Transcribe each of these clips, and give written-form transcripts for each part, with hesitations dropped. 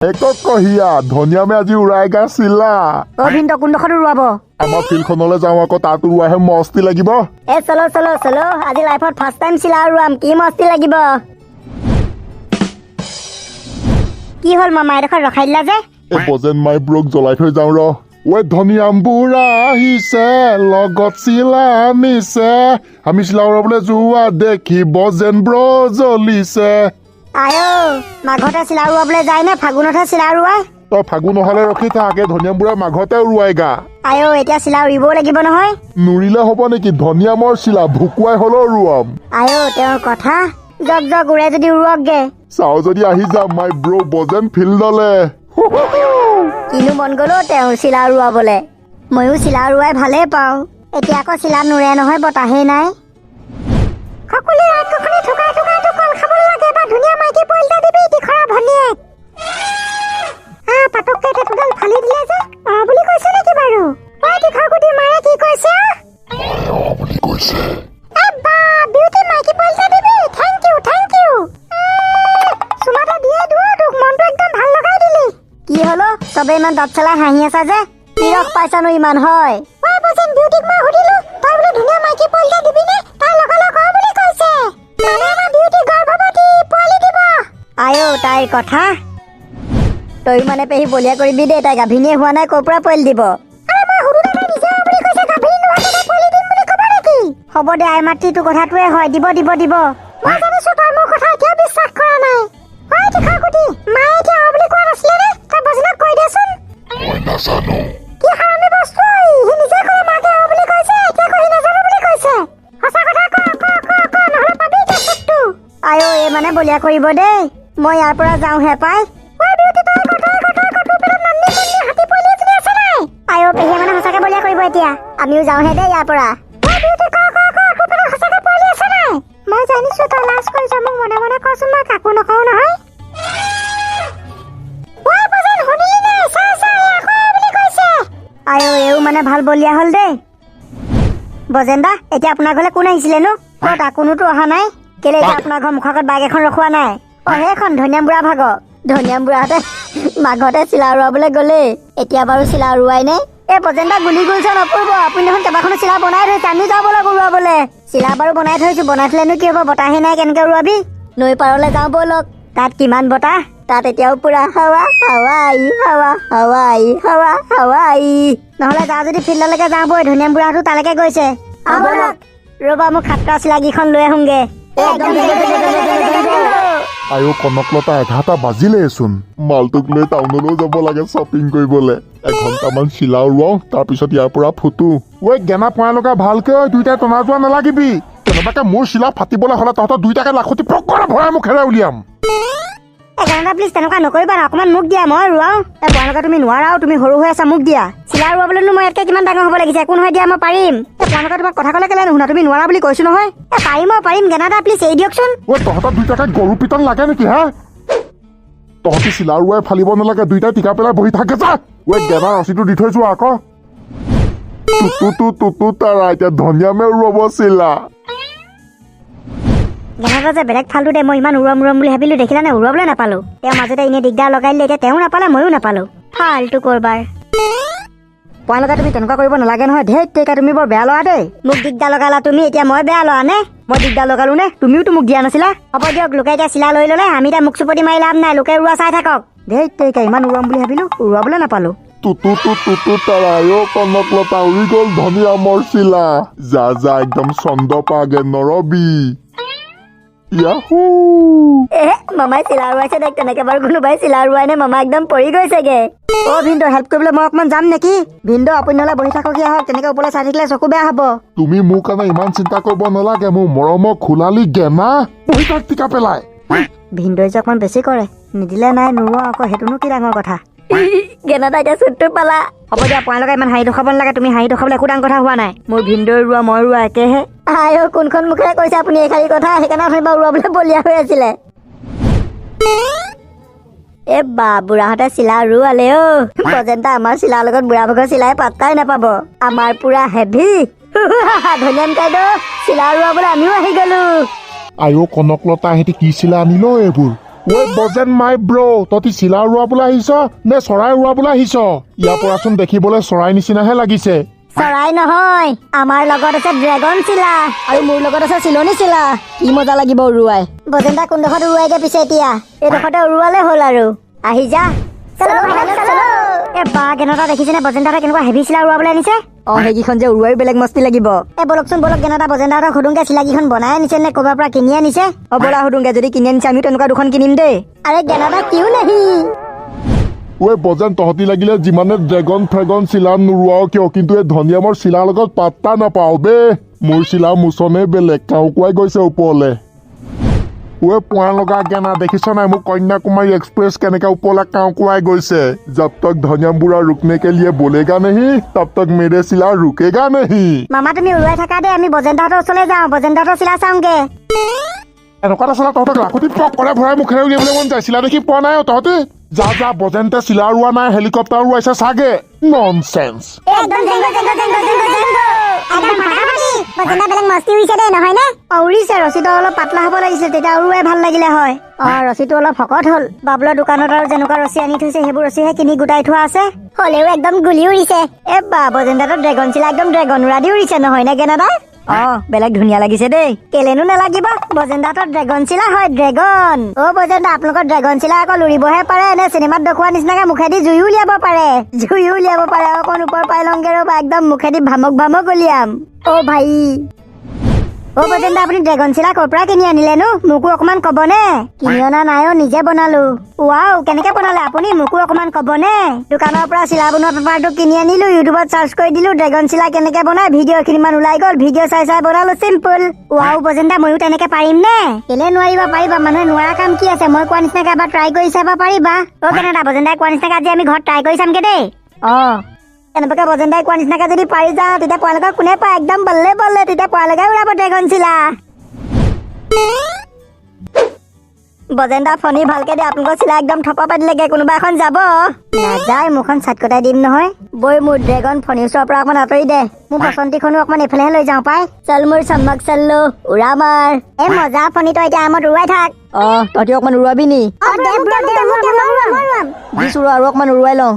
একক কহিয়া ধনিয়ামে আজি উৰাইগা চিলা ভিন্দ কোনডোখৰত উৰুৱাব আমাৰ ফিল্ডখনলৈ যাওঁ আকৌ তাত উৰুৱাইহে মস্তি লাগিব চলো চলো চলো আজি লাইফত ফাৰ্ষ্ট টাইম চিলা উৰুৱাম কি মস্তি লাগিব কি হ'ল মামা এডোখৰ ৰখাই দিলা যে এই বজেন মাই ব্ৰক জ্বলাই থৈ যাওঁ ৰ ধনিয়াম বুঢ়া আহিছে লগত চিলা আনিছে আমি চিলা উৰাবলৈ যোৱা দেখি বজেন ব্ৰ জ্বলিছে মাঘতে চিলা উৰুৱাবলৈ যায় নে ফাগুনতহে চিলা উৰুৱাই তই ফাগুন নহলে ৰখি থাকে ধনিয়াম বুঢ়া মাঘতে উৰুৱাইগা এতিয়া চিলা উৰিবও লাগিব নহয় নুৰিলে হ'ব নেকি ধনিয়ামৰ চিলা ভুকুৱাই হলেও উৰুৱাম তেওঁৰ কথা জগ জগ উৰে যদি উৰুৱকগে চাও যদি আহি যাম মাই ব্ৰ বজেন ফিল্ডলে কিনো মন গলো তেওঁৰ চিলা উৰুৱাবলে ময়ো চিলা উৰুৱাই ভালেই পাওঁ এতিয়া আকৌ চিলা নুৰে নহয় বতাহেই নাই সকলোৱে ৰাতখনি থুকাই থুকাইটো কল খাব লাগে বা ধুনীয়া মাইকী পইলটা দিবি তিখৰা ভনীয়েক পাতককে দুডাল ফালি দিলে যে বুলি কৈছে নেকি বাৰু তিখৰগুটি মায়ে কি কৈছে বুলি কৈছে বিউটি মাইকী পইলটা দিবি থেংক ইউ চুমাটা দিয়ে তোক মনটো একদম ভাল লগাই দিলি কি হলো চবে ইমান দাঁত চলাই হাঁহি আছা যে কি ৰস পাইছানো ইমান হয় বজেন বিউটিক মই সুধিলো তই বোলে ধুনীয়া মাইকী পইলটা দিবি নে তাই লগালগ বুলি কৈছে মানে আমাৰ বিউটি গৰ্ভৱতী পোৱালি দিব তাইৰ কথা তই মানে পেহী বলিয়া কৰিবি দেই তাই গাভিনীয়ে হোৱা নাই ক'ৰ পৰা পোৱালি দিব হ'ব দে আই মাতৃটো কথাটোৱে হয় দিব মই জানিছো তই মোৰ কথা এতিয়া বিশ্বাস কৰা নাই মায়ে এতিয়া বুলি কোৱা নাছিলে নে তই বজনক কৈ দেচোন মই নাজানো কি হাৰামি বস্তু সি নিজে কয় মাকে বুলি কৈছে এতিয়া কহি নাজানো বুলি কৈছে সঁচা কথা ক নহলে পাবি কেছটো এই মানে বলিয়া কৰিব দেই মই ইয়াৰ পৰা যাওঁহে পাই পেহীয়ে মানে সঁচাকে বলিয়া কৰিব এতিয়া আমিও যাওঁহে দেই ইয়াৰ পৰা মই জানিছো তই লাজ কৰিছ মোক মনে মনে কচোন মই কাকো নকওঁ নহয় এও মানে ভাল বলিয়া হল দেই বজেন দা এতিয়া আপোনাৰ ঘৰলে কোন আহিছিলে নো কোনোতো অহা নাই কেলে এতিয়া আপোনাৰ ঘৰ মুখৰ আগত বাগ এখন ৰখোৱা নাই সেইখন ধনিয়াম বুঢ়া ভাগৰ ধনিয়াম বুঢ়াহঁতে মাঘতে চিলা উৰুৱাবলৈ গ'লে এতিয়া বাৰু চিলা উৰুৱাই নে বজেন দা গুলি গুলচা নপৰিব আপুনি দেখোন কেইবাখনো চিলা বনাই থৈছে আমি যাব লাগিব উৰুৱাবলৈ চিলা বাৰু বনাই থৈছো বনাই থলেনো কি হ'ব বতাহে নাই কেনেকে উৰুৱাবি নৈ পাৰলৈ যাওঁ ব'লক তাত কিমান বতাহ তাত এতিয়াও পুৰা হাৱা নহলে যা যদি ফিল্ডলৈকে যাওঁ বৈ ধনিয়াম বুঢ়াটো তালৈকে গৈছে ৰবা মোক খাট্টা চিলাগিখন লৈ আহোংগে কনকলতা 11টা বাজিলেচোন মালটোক লৈ টাউনলৈও যাব লাগে শ্বপিং কৰিবলৈ এঘণ্টামান চিলা উৰুৱাও তাৰপিছত ইয়াৰ পৰা ফুটো গেনা পোৱা লগা ভালকে দুইটাই টনা যোৱা নালাগিবি কেনেবাকে মোৰ চিলা ফাটিবলৈ হলে তহঁতৰ দুইটাকে লাখুটি পকৰা ভৰাই মুখেৰে উলিয়াম প্লিজ তেনেকুৱা নকৰিবা না অকমান মোক দিয়া মই উৰুৱাও তোমালোকে তুমি নোৱাৰাও তুমি সৰু হৈ আছা মোক দিয়া চিলা উৰুৱাবলৈনো মই ইয়াতকে কিমান ডাঙৰ হ'ব লাগিছে একো নহয় দিয়া মই পাৰিম তোমালোকে তোমাক কথা ক'লে কেলে নুশুনা তুমি নোৱাৰা বুলি কৈছো নহয় পাৰিম গেনাদা প্লিজ এই দিয়কচোন তহঁতৰ দুইটাকে গৰু পিতন লাগে নেকি হা তহঁতি চিলা উৰুৱাই ফালিব নালাগে দুইটাই টিকা পেলাই বহি থাকে যা গেনা ৰছীটো দি থৈ যোৱা আকৌ টুটু তাৰা এতিয়া ধনিয়ামে উৰুৱাব চিলা গেনাদা যে বেলেগ ফালটো দে মই ইমান উৰুৱাম বুলি ভাবিলো দেখিলা নে উৰুৱাবলৈ নাপালো তেওঁ মাজতে এনে দিগদাৰ লগাই দিলে এতিয়া তেওঁ নাপালে ময়ো নাপালো ফালটো কৰবাৰ তোমালোকে তুমি তেনেকুৱা কৰিব নালাগে নহয় ধেৰ তেকা তুমি বৰ বেয়া ল'ৰা দেই মোক দিগদাৰ লগালা তুমি এতিয়া মই বেয়া ল'ৰা নে মই দিগদাৰ লগালো নে তুমিওতো মোক দিয়া নাছিলা হ'ব দিয়ক লোকে এতিয়া চিলা লৈ ললে আমি এতিয়া মুখ চুপতি মাৰি লাভ নাই লোকে উৰুৱা চাই থাকক ধেৰ তেকা ইমান উৰুৱাম বুলি ভাবিলো উৰুৱাবলৈ নাপালো টুটু তাৰা কনকলতা উৰি গ'ল ধনিয়ামৰ চিলা যা একদম চন্দ পাগে নৰবি মামাই চিলা উৰুৱাইছে দেখ তেনেকে বাৰু কোনোবাই চিলা উৰুৱাই নে মামা একদম পৰি গৈছেগে ভিন্দো হেল্প কৰিবলৈ মই অকমান যাম নেকি ভিন্দো আপুনি নহলে বহি থাককীয়া হওক তেনেকে ওপৰলৈ চাই থাকিলে চকু বেয়া হব তুমি মোৰ কাৰণে ইমান চিন্তা কৰিব নালাগে মোৰ মৰমৰ খোলালি গেনা বহি থাক টিকা পেলাই ভিন্দোই যে অকমান বেছি কৰে নিদিলে নাই নোৰোৱা আকৌ সেইটোনো কি ডাঙৰ কথা গেনাদা এতিয়া চুটটো পালা হ'ব দিয়া আপোনালোকে ইমান হাঁহি দেখুৱাব নালাগে তুমি হাঁহি দেখুৱাবলৈ একো ডাঙৰ কথা হোৱা নাই মোৰ ভিন্দোই ৰোৱা মই ৰোৱা একেহে কোনখন মুখেৰে কৈছে আপুনি এই খালী কথা সেইকাৰণে আপুনি বাৰু উৰুৱাবলৈ বলিয়া হৈ আছিলে বুঢ়াহঁতে চিলা উৰুৱালে বজেন দা আমাৰ চিলাৰ লগত বুঢ়া ভাগৰ চিলাই পাত্তাই নাপাব আমাৰ পুৰা হেভি ধনিয়াম কাইদেউ চিলা উৰুৱাবলৈ আমিও আহি গলো কনকলতা হেঁতি কি চিলা আনিল এইবোৰ ঐ বজেন মাই ব্ৰ তহঁতি চিলা উৰুৱাবলৈ আহিছ নে চৰাই উৰুৱাবলৈ আহিছ ইয়াৰ পৰাচোন দেখিবলৈ চৰাই নিচিনাহে লাগিছে চৰাই নহয় আমাৰ লগত আছে ড্ৰেগন চিলা আৰু মোৰ লগত আছে চিলনী চিলা কি মজা লাগিব উৰুৱাই বজেন দা কোনডোখৰত উৰুৱাইগে পিছে এতিয়া এইডোখৰতে উৰুৱালে হ'ল আৰু আহি যা বা গেনতা দেখিছেনে বজেন দাদা কেনেকুৱা হেভি চিলা উৰুৱাবলৈ আনিছে সেইকেইখন যে উৰুৱাই বেলেগ মস্তি লাগিব বলকচোন বলক গেনতা বজেন দাদাক সুধোংগে চিলাকেইখন বনাই আনিছে নে ক'ৰবাৰ পৰা কিনি আনিছে বলা সুধোংগে যদি কিনি আনিছে আমিও তেনেকুৱা দুখন কিনিম দেই আৰে গেনতা কিয় নাহি ঐ বজেন তহঁতি লাগিলে যিমানে ড্ৰেগন ফ্ৰেগন চিলা নুৰুৱাও কিয় কিন্তু এই ধনিয়ামৰ চিলাৰ লগত পাত্তা নাপাও বে মোৰ চিলা মোচনে বেলেগ কাউকুৱাই গৈছে ওপৰলে ঐ পোৱা লগা গেনা দেখিছ নাই মোক কন্যাকুমাৰী এক্সপ্ৰেছ কেনেকে ওপৰলে কাউকুৱাই গৈছে জব তক ধনিয়াম বুঢ়া ৰুকনে কে লিয়ে বলেগা নেহি তব তক মেৰে চিলা ৰুকেগা নেহি মামা তুমি উৰুৱাই থাকা দেই আমি বজেন দাহঁতৰ ওচৰলৈ যাওঁ বজেন দাহঁতৰ চিলা চাওঁগে এনেকুৱা এটা চিলা তহঁতক লাখুটি পকৰে ভৰাই মুখেৰে উলিয়াবলৈ মন যায় চিলা দেখি পোৱা নাই তহঁতি যা যা বজেন্তে চিলা উৰুৱা নাই হেলিকপ্টাৰ উৰুৱাইছে চাগে ননচেন্স একদম জেংগ একদম ফাটাফাটি বজেন দা বেলেগ মস্তি উৰিছে দেই নহয় নে উৰিছে ৰছীটো অলপ পাতলা হ'ব লাগিছিল তেতিয়া উৰুৱাই ভাল লাগিলে হয় ৰছীটো অলপ শকত হ'ল বাবলৰ দোকানত আৰু যেনেকুৱা ৰছী আনি থৈছে সেইবোৰ ৰছীহে কিনি গোটাই থোৱা আছে হ'লেও একদম গুলি উৰিছে বজেন দাহঁতৰ ড্ৰেগন চিলা একদম ড্ৰেগন উৰা দি উৰিছে নহয় নে গেনাদা বেলেগ ধুনীয়া লাগিছে দেই কেলেনো নালাগিব বজেন দাহঁতৰ ড্ৰেগন চিলা হয় ড্ৰেগন বজেন দা আপোনালোকৰ ড্ৰেগন চিলা অকল উৰিবহে পাৰে নে চিনেমাত দেখুওৱা নিচিনাকে মুখেদি জুই উলিয়াব পাৰে অকণ ওপৰ পাই লওঁগে ৰ'বা একদম মুখেদি ভামক ভামক উলিয়াম ভাই বজেন দা আপুনি ড্ৰেগন চিলা ক'ৰ পৰা কিনি আনিলেনো মোকো অকমান ক'বনে কিনি অনা নাই নিজে বনালো ৱাও কেনেকে বনালে আপুনি মোকো অকমান ক'বনে দোকানৰ পৰা চিলা বনোৱা পেপাৰটো কিনি আনিলো ইউটিউবত চাৰ্চ কৰি দিলো ড্ৰেগন চিলা কেনেকে বনাই ভিডিঅ' খিনিমান ওলাই গ'ল ভিডিঅ' চাই বনালো চিম্পল ৱাও বজেন দা ময়ো তেনেকে পাৰিম নে কেলে নোৱাৰিবা পাৰিবা মানুহে নোৱাৰা কাম কি আছে মই কোৱা নিচিনাকে এবাৰ ট্ৰাই কৰি চাব পাৰিবা কেনেকা বজেন দাই কোৱা নিচিনাকে আজি আমি ঘৰত ট্ৰাই কৰি চামগে দেই এনেকুৱাকে বজেন দাই কোৱা নিচিনাকে যদি পাৰি যাওঁ তেতিয়া পোৱালৈকে কোনে পায় একদম বল্লে বল্লে তেতিয়া পোৱালৈকে উৰাব ড্ৰেগন চিলা বজেন দা ফণী ভালকে দে আপোনালোকৰ চিলা একদম থপা পাই দিলেগে কোনোবা এখন যাব নাযায় মোৰখন চাট কটাই দিম নহয় বৈ মোৰ ড্ৰেগন ফণী ওচৰৰ পৰা অকমান আঁতৰি দে মোৰ বসন্তীখনো অকমান এইফালেহে লৈ যাওঁ পাই চল মোৰ চম্মক চল্লো উৰা মাৰ মজা ফণী তই এতিয়া আমত উৰুৱাই থাক তহঁতি অকমান উৰুৱাবি নি দিছো আৰু অকমান উৰুৱাই লওঁ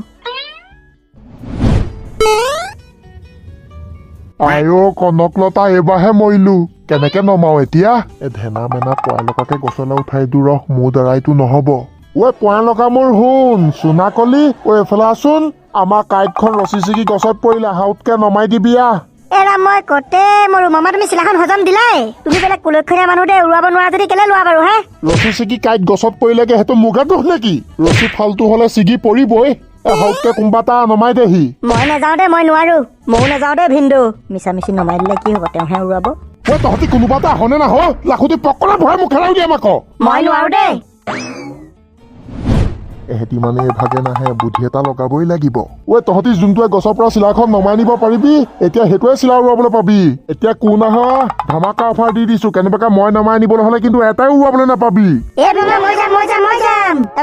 আইঅ কনকলতা এইবাৰহে মৰিলো কেনেকে নমাও এতিয়া ধেনা মেনা পৰাই লগাকে গছলৈ উঠাই দিওঁ ৰহ মোৰ দ্বাৰাইতো নহব পৰাই লগা মোৰ শুন চুনাকলি এইফালে আছোন আমাৰ কাইটখন ৰচি চিগি গছত পৰিলে হাউতকে নমাই দিবি এৰা মই কতে মৰো মামা তুমি চিলাখন হজম দিলাই তুমি বেলেগ কুলক্ষণীয়া মানুহ দে উৰুৱাব নোৱাৰা যদি কেলে লোৱা বাৰু হে ৰচি চিগি কাইট গছত পৰিলেগে সেইটো মুগাত দুখ নেকি ৰচি ফালতু হলে ছিগি পৰিবই হাউতকে কোনোবা এটা নমাই দেহি মই নাযাওঁ দে মই নোৱাৰো ময়ো নাযাওঁ দে ভিন্দু মিছা মিছি নমাই দিলে কি হ'ব তেওঁহে উৰুৱাব তহঁতি কোনোবা এটা আহনে নাহ লাখুটি পকৰা ভৰাই মুখেৰে উলিয়াম আকৌ মই নোৱাৰো দেই এহেঁতি মানে এভাগে নাহে বুদ্ধি এটা লগাবই লাগিব তহঁতি যোনটোৱে গছৰ পৰা চিলাখন নমাই নিব পাৰিবি এতিয়া সেইটোৱে চিলা উৰুৱাবলৈ পাবি এতিয়া কোন আহ ধামাকা অফাৰ দি দিছো কেনেবাকে মই নমাই নিবলৈ হলে কিন্তু এটাই উৰুৱাবলৈ নাপাবি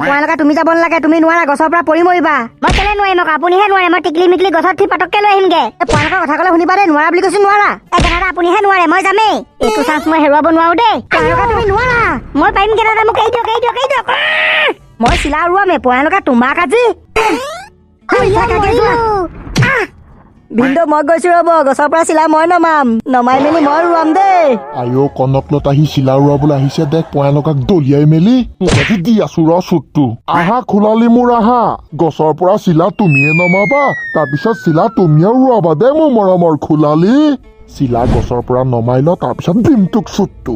পোৱালৈকে তুমি যাব নালাগে তুমি নোৱাৰা গছৰ পৰা পৰি মৰিবা মই কেলে নোৱাৰিম আকৌ আপুনিহে নোৱাৰে মই টিকলি মিকলি গছত উঠি পটককে লৈ আহিমগে পোৱালৈকে কথা ক'লে শুনিবা দেই নোৱাৰা বুলি কৈছো নোৱাৰা গেনাদা আপুনিহে নোৱাৰে মই যামেই এইটো চান্স মই হেৰুৱাব নোৱাৰো দেই তুমি নোৱাৰা মই পাৰিম গেনাদা মোক এৰি দিয়ক মই চিলা উৰুৱামে পোৱালৈকে তোমাক আজি ভিন্দু মই গৈছো ৰ'ব গছৰ পৰা চিলা মই নমাই মেলি মই উৰুৱাম দেই আইঅ কনকলতা সি চিলা উৰুৱাবলৈ আহিছে দেখ পৰাই লগাক দলিয়াই মেলি মুখেদি দি আছো ৰ চুটটো আহা খোলালি মোৰ আহা গছৰ পৰা চিলা তুমিয়ে নমাবা তাৰপিছত চিলা তুমিয়ে উৰুৱাবা দে মোৰ মৰমৰ খোলালি চিলা গছৰ পৰা নমাই ল তাৰপিছত দিম তোক চুটটো